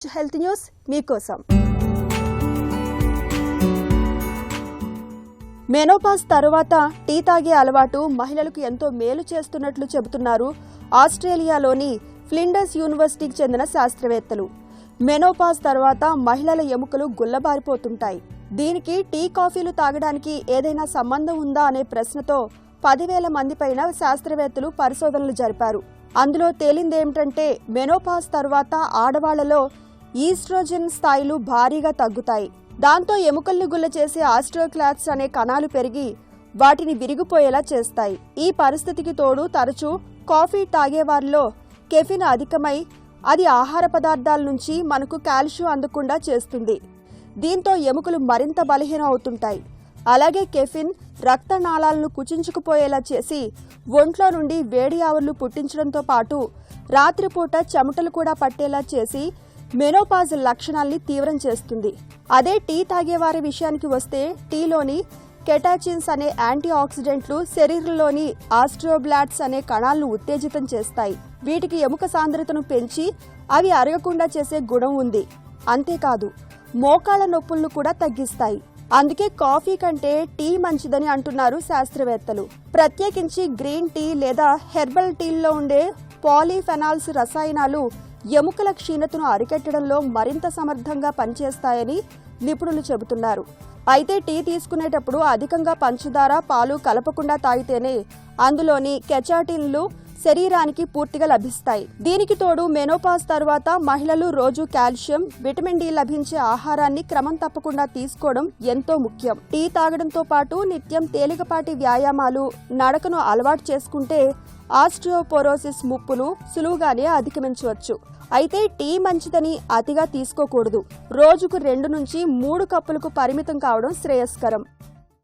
Health news మీకోసం. Menopause తరువాత tea తాగే అలవాటు మహిళలకు ఎంతో మేలు చేస్తున్నట్లు చెబుతున్నారు ఆస్ట్రేలియాలోని ఫ్లిండర్స్ యూనివర్సిటీకి చెందిన శాస్త్రవేత్తలు. మెనోపాజ్ తర్వాత మహిళల ఎముకలు గుల్లబారిపోతుంటాయి. దీనికి టీ కాఫీలు తాగడానికి ఏదైనా సంబంధం ఉందా అనే ప్రశ్నతో 10,000 మంది పైన శాస్త్రవేత్తలు పరిశోధనలు జరిపారు. అందులో తేలిందేమిటంటే మెనోపాజ్ తర్వాత ఆడవాళ్లలో ఈస్ట్రోజన్ స్థాయిలు భారీగా తగ్గుతాయి. దాంతో ఎముకల్ని గుల్ల చేసే ఆస్ట్రోక్లాట్స్ అనే కణాలు పెరిగి వాటిని విరిగిపోయేలా చేస్తాయి. ఈ పరిస్థితికి తోడు తరచూ కాఫీ తాగేవారిలో కెఫిన్ అధికమై అది ఆహార పదార్థాల నుంచి మనకు కాల్షియం అందకుండా చేస్తుంది. దీంతో ఎముకలు మరింత బలహీనం అవుతుంటాయి. అలాగే కెఫిన్ రక్తనాళాలను కుచించుకుపోయేలా చేసి ఒంట్లో నుండి వేడి ఆవర్లు పుట్టించడంతో పాటు రాత్రిపూట చెమటలు కూడా పట్టేలా చేసి మెనోపాజ్ లక్షణాల్ని తీవ్రం చేస్తుంది. అదే టీ తాగేవారి విషయానికి వస్తే టీలోని కెటాచిన్స్ అనే యాంటీ ఆక్సిడెంట్లు శరీరంలోని ఆస్ట్రోబ్లాట్స్ అనే కణాలను ఉత్తేజితం చేస్తాయి. వీటికి ఎముక సాంద్రతను పెంచి అవి అరగకుండా చేసే గుణం ఉంది. అంతేకాదు మోకాళ్ల నొప్పులను కూడా తగ్గిస్తాయి. అందుకే కాఫీ కంటే టీ మంచిదని అంటున్నారు శాస్త్రవేత్తలు. ప్రత్యేకించి గ్రీన్ టీ లేదా హెర్బల్ టీల్లో ఉండే పాలీఫెనాల్స్ రసాయనాలు ఎముకల క్షీణతను అరికట్టడంలో మరింత సమర్థంగా పనిచేస్తాయని నిపుణులు చెబుతున్నారు. అయితే టీ తీసుకునేటప్పుడు అధికంగా పంచదార, పాలు కలపకుండా తాగితేనే అందులోని కెచాటిన్లు శరీరానికి పూర్తిగా లభిస్తాయి. దీనికి తోడు మెనోపాజ్ తర్వాత మహిళలు రోజు కాల్షియం, విటమిన్ డి లభించే ఆహారాన్ని క్రమం తప్పకుండా తీసుకోవడం ఎంతో ముఖ్యం. టీ తాగడంతో పాటు నిత్యం తేలికపాటి వ్యాయామాలు, నడకను అలవాటు చేసుకుంటే ఆస్టియోపోరోసిస్ ముప్పును సులువుగానే అధిగమించవచ్చు. అయితే టీ మంచిదని అతిగా తీసుకోకూడదు. రోజుకు 2 నుంచి 3 కప్పులకు పరిమితం కావడం శ్రేయస్కరం.